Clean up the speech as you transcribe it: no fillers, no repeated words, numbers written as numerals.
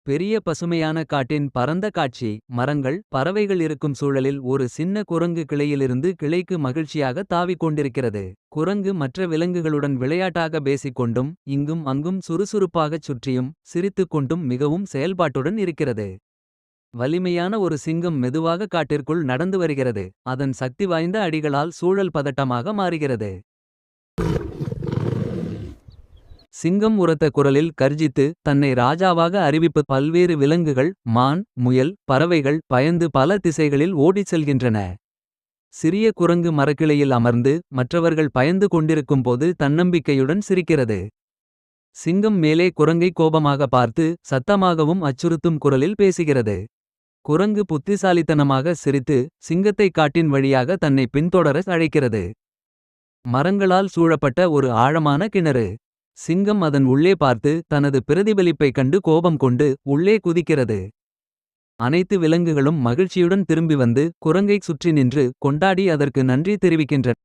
பெரிய பசுமையான காட்டின் பரந்த காட்சி. மரங்கள் பறவைகள் இருக்கும் சூழலில் ஒரு சின்ன குரங்கு கிளையிலிருந்து கிளைக்கு மகிழ்ச்சியாக தாவிக் கொண்டிருக்கிறது. குரங்கு மற்ற விலங்குகளுடன் விளையாட்டாக பேசிக் கொண்டும் இங்கும் அங்கும் சுறுசுறுப்பாகச் சுற்றியும் சிரித்துக் கொண்டும் மிகவும் செயல்பாட்டுடன் இருக்கிறது. வலிமையான ஒரு சிங்கம் மெதுவாக காட்டிற்குள் நடந்து வருகிறது. அதன் சக்தி வாய்ந்த அடிகளால் சூழல் பதட்டமாக மாறுகிறது. சிங்கம் உரத்த குரலில் கர்ஜித்து தன்னை ராஜாவாக அறிவிப்பு. பல்வேறு விலங்குகள் மான் முயல் பறவைகள் பயந்து பல திசைகளில் ஓடிச் செல்கின்றன. சிறிய குரங்கு மரக்கிளையில் அமர்ந்து மற்றவர்கள் பயந்து கொண்டிருக்கும் போது தன்னம்பிக்கையுடன் சிரிக்கிறது. சிங்கம் மேலே குரங்கை கோபமாக பார்த்து சத்தமாகவும் அச்சுறுத்தும் குரலில் பேசுகிறது. குரங்கு புத்திசாலித்தனமாக சிரித்து சிங்கத்தை காட்டின் வழியாக தன்னை பின்தொடர அழைக்கிறது. மரங்களால் சூழப்பட்ட ஒரு ஆழமான கிணறு. சிங்கம் அதன் உள்ளே பார்த்து தனது பிரதிபலிப்பைக் கண்டு கோபம் கொண்டு உள்ளே குதிக்கிறது. அனைத்து விலங்குகளும் மகிழ்ச்சியுடன் திரும்பி வந்து குரங்கைச் சுற்றி நின்று கொண்டாடி அதற்கு நன்றி தெரிவிக்கின்றன.